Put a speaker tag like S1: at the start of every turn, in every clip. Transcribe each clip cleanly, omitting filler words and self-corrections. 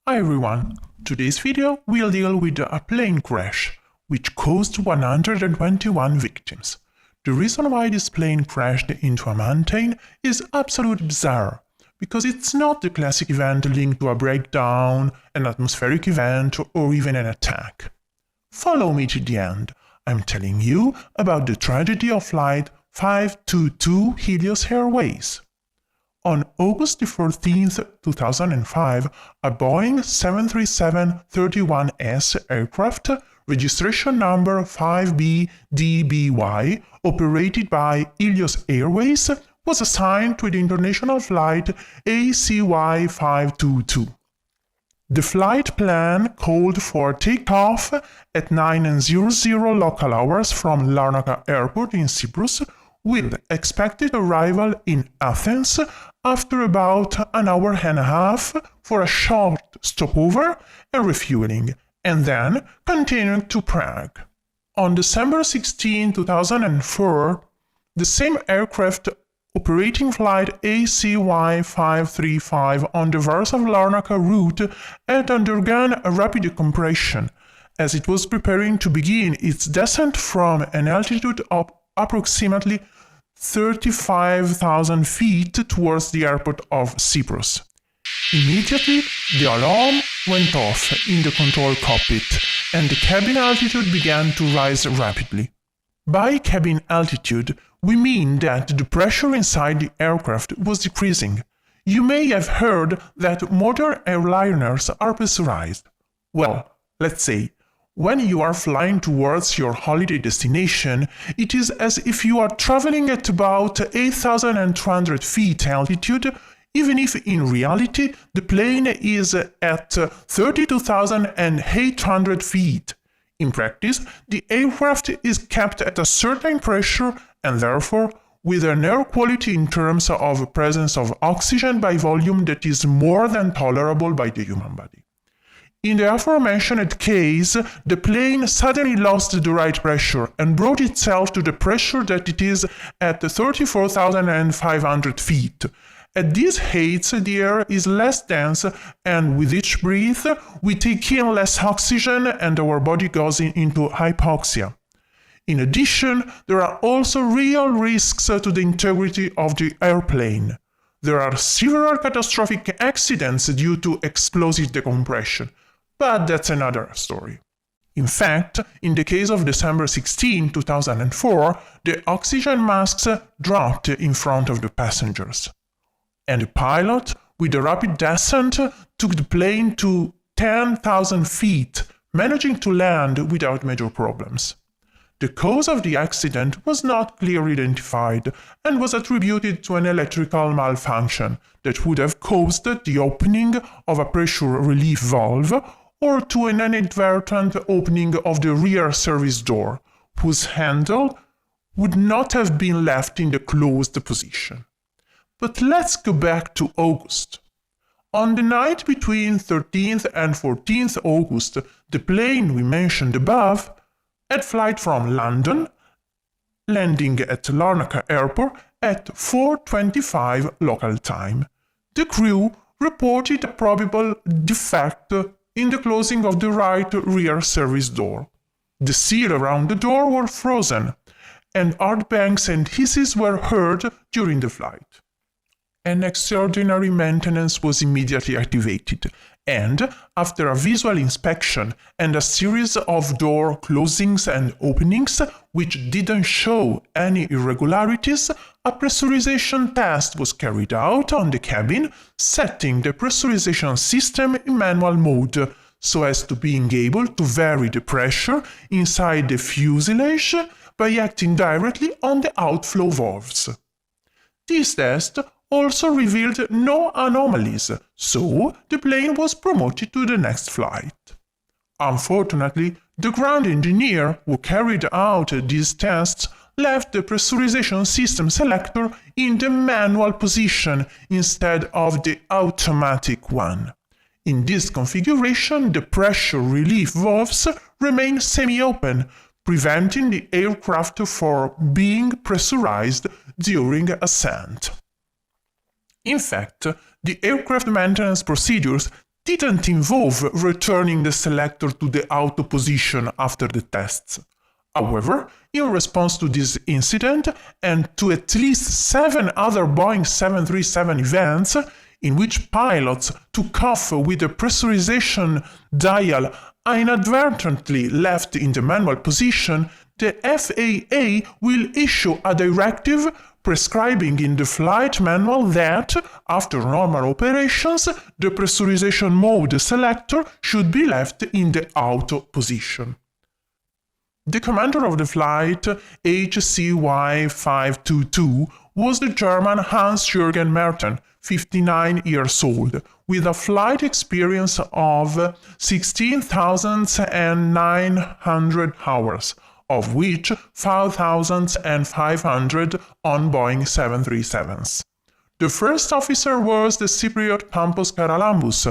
S1: Hi everyone! Today's video will deal with a plane crash, which caused 121 victims. The reason why this plane crashed into a mountain is absolutely bizarre, because it's not the classic event linked to a breakdown, an atmospheric event, or even an attack. Follow me to the end. I'm telling you about the tragedy of Flight 522 HELIOS AIRWAYS. On August 14, 2005, a Boeing 737-31S aircraft, registration number 5BDBY, operated by HELIOS Airways, was assigned to the international flight ACY 522. The flight plan called for takeoff at 9:00 local hours from Larnaca Airport in Cyprus, with expected arrival in Athens after about an hour and a half for a short stopover and refueling, and then continuing to Prague. On December 16, 2004, the same aircraft operating flight ACY 535 on the Warsaw-Larnaca route had undergone a rapid decompression, as it was preparing to begin its descent from an altitude of approximately 35,000 feet towards the airport of Cyprus. Immediately, the alarm went off in the control cockpit, and the cabin altitude began to rise rapidly. By cabin altitude, we mean that the pressure inside the aircraft was decreasing. You may have heard that modern airliners are pressurized. Well, let's say, when you are flying towards your holiday destination, it is as if you are traveling at about 8,200 feet altitude, even if in reality the plane is at 32,800 feet. In practice, the aircraft is kept at a certain pressure and therefore with an air quality in terms of presence of oxygen by volume that is more than tolerable by the human body. In the aforementioned case, the plane suddenly lost the right pressure and brought itself to the pressure that it is at 34,500 feet. At these heights, the air is less dense, and with each breath, we take in less oxygen and our body goes into hypoxia. In addition, there are also real risks to the integrity of the airplane. There are several catastrophic accidents due to explosive decompression. But that's another story. In fact, in the case of December 16, 2004, the oxygen masks dropped in front of the passengers. And the pilot, with a rapid descent, took the plane to 10,000 feet, managing to land without major problems. The cause of the accident was not clearly identified and was attributed to an electrical malfunction that would have caused the opening of a pressure relief valve or to an inadvertent opening of the rear service door, whose handle would not have been left in the closed position. But let's go back to August. On the night between 13th and 14th August, the plane we mentioned above had flight from London, landing at Larnaca Airport at 4:25 local time. The crew reported a probable defect in the closing of the right rear service door. The seal around the door were frozen, and hard bangs and hisses were heard during the flight. An extraordinary maintenance was immediately activated, and after a visual inspection and a series of door closings and openings which didn't show any irregularities, a pressurization test was carried out on the cabin, setting the pressurization system in manual mode so as to being able to vary the pressure inside the fuselage by acting directly on the outflow valves. This test also revealed no anomalies, so the plane was promoted to the next flight. Unfortunately, the ground engineer who carried out these tests left the pressurization system selector in the manual position instead of the automatic one. In this configuration, the pressure relief valves remain semi-open, preventing the aircraft from being pressurized during ascent. In fact, the aircraft maintenance procedures didn't involve returning the selector to the auto position after the tests. However, in response to this incident and to at least 7 other Boeing 737 events in which pilots took off with the pressurization dial inadvertently left in the manual position, the FAA will issue a directive prescribing in the flight manual that, after normal operations, the pressurization mode selector should be left in the auto position. The commander of the flight, HCY522, was the German Hans-Jürgen Merten, 59 years old, with a flight experience of 16,900 hours, of which 5,500 on Boeing 737s. The first officer was the Cypriot Campos Karalambous,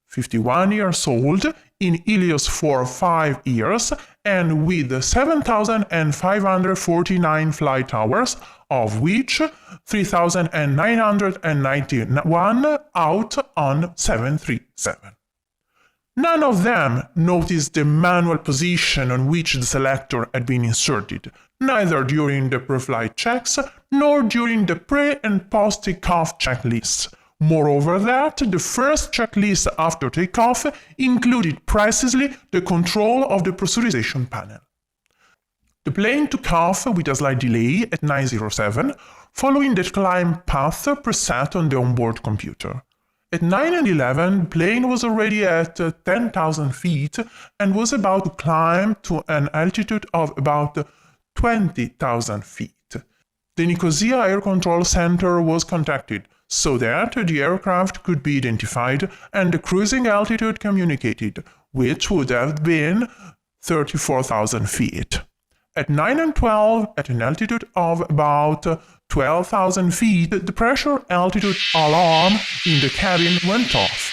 S1: 51 years old, in Helios for 5 years, and with 7,549 flight hours, of which 3,991 out on 737. None of them noticed the manual position on which the selector had been inserted, neither during the pre-flight checks nor during the pre- and post-takeoff checklists. Moreover, the first checklist after takeoff included precisely the control of the pressurization panel. The plane took off with a slight delay at 9:07, following the climb path preset on the onboard computer. At 9:11, the plane was already at 10,000 feet and was about to climb to an altitude of about 20,000 feet. The Nicosia Air Control Center was contacted so that the aircraft could be identified and the cruising altitude communicated, which would have been 34,000 feet. At 9:12, at an altitude of about 12,000 feet, the pressure altitude alarm in the cabin went off.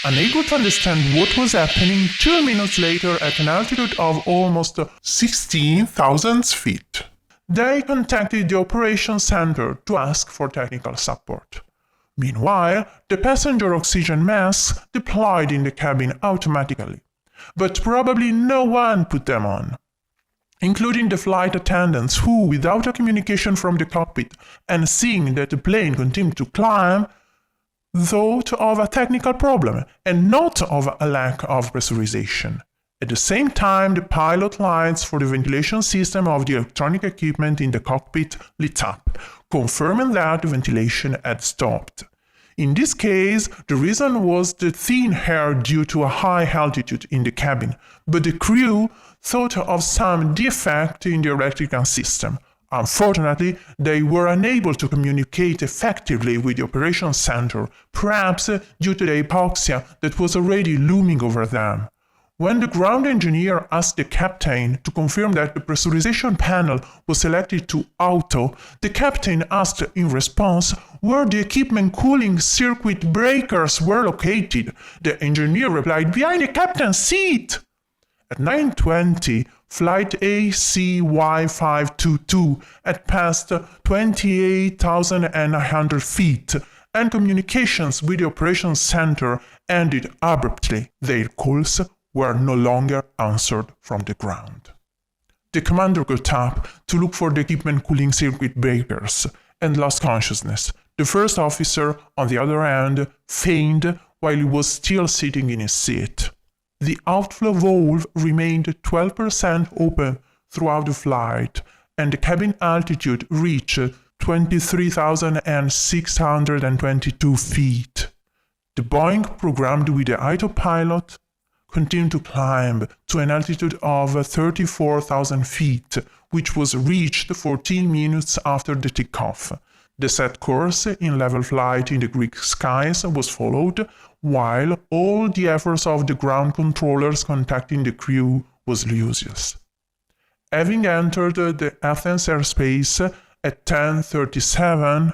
S1: Unable to understand what was happening, 2 minutes later at an altitude of almost 16,000 feet, they contacted the operations center to ask for technical support. Meanwhile, the passenger oxygen masks deployed in the cabin automatically, but probably no one put them on, including the flight attendants who, without a communication from the cockpit and seeing that the plane continued to climb, thought of a technical problem and not of a lack of pressurization. At the same time, the pilot lights for the ventilation system of the electronic equipment in the cockpit lit up, confirming that the ventilation had stopped. In this case, the reason was the thin air due to a high altitude in the cabin, but the crew thought of some defect in the electrical system. Unfortunately, they were unable to communicate effectively with the operations center, perhaps due to the hypoxia that was already looming over them. When the ground engineer asked the captain to confirm that the pressurization panel was selected to auto, the captain asked in response where the equipment cooling circuit breakers were located. The engineer replied, "Behind the captain's seat." At 9:20, flight ACY522 had passed 28,900 feet, and communications with the operations center ended abruptly. Their calls were no longer answered from the ground. The commander got up to look for the equipment cooling circuit breakers and lost consciousness. The first officer, on the other hand, fainted while he was still sitting in his seat. The outflow valve remained 12% open throughout the flight, and the cabin altitude reached 23,622 feet. The Boeing, programmed with the autopilot, continued to climb to an altitude of 34,000 feet, which was reached 14 minutes after the takeoff. The set course in level flight in the Greek skies was followed, while all the efforts of the ground controllers contacting the crew was useless. Having entered the Athens airspace at 10:37,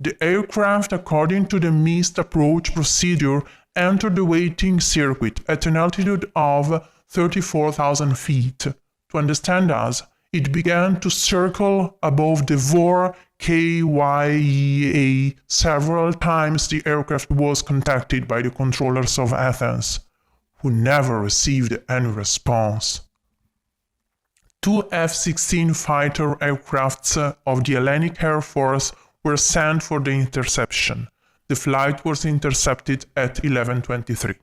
S1: the aircraft, according to the missed approach procedure, entered the waiting circuit at an altitude of 34,000 feet. To understand us, It began to circle above the VOR KYEA. Several times the aircraft was contacted by the controllers of Athens, who never received any response. 2 F-16 fighter aircrafts of the Hellenic Air Force were sent for the interception. The flight was intercepted at 11:23.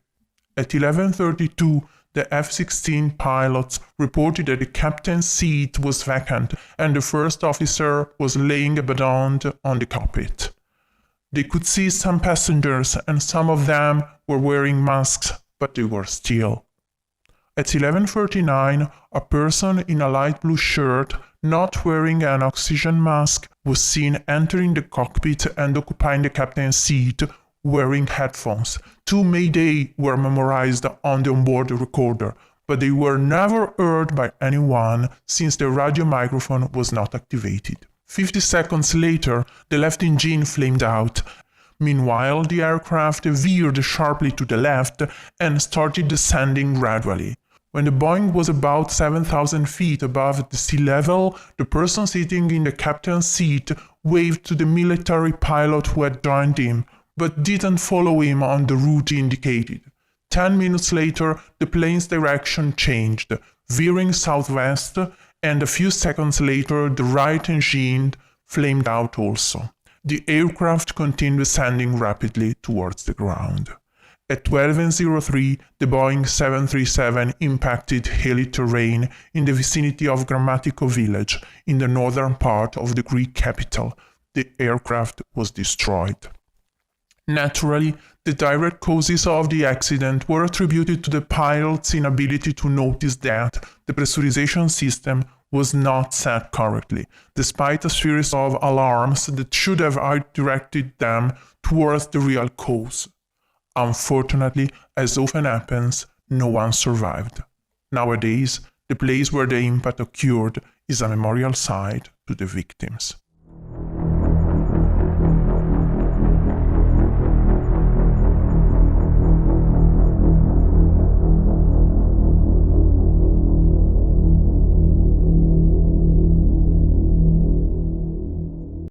S1: At 11:32, the F-16 pilots reported that the captain's seat was vacant and the first officer was laying abandoned on the cockpit. They could see some passengers and some of them were wearing masks, but they were still. At 11:39, a person in a light blue shirt, not wearing an oxygen mask, was seen entering the cockpit and occupying the captain's seat, wearing headphones. 2 Mayday were memorized on the onboard recorder, but they were never heard by anyone since the radio microphone was not activated. 50 seconds later, the left engine flamed out. Meanwhile, the aircraft veered sharply to the left and started descending gradually. When the Boeing was about 7,000 feet above the sea level, the person sitting in the captain's seat waved to the military pilot who had joined him, but didn't follow him on the route indicated. 10 minutes later, the plane's direction changed, veering southwest, and a few seconds later, the right engine flamed out also. The aircraft continued descending rapidly towards the ground. At 12:03, the Boeing 737 impacted hilly terrain in the vicinity of Grammatiko village, in the northern part of the Greek capital. The aircraft was destroyed. Naturally, the direct causes of the accident were attributed to the pilot's inability to notice that the pressurization system was not set correctly, despite a series of alarms that should have directed them towards the real cause. Unfortunately, as often happens, no one survived. Nowadays, the place where the impact occurred is a memorial site to the victims.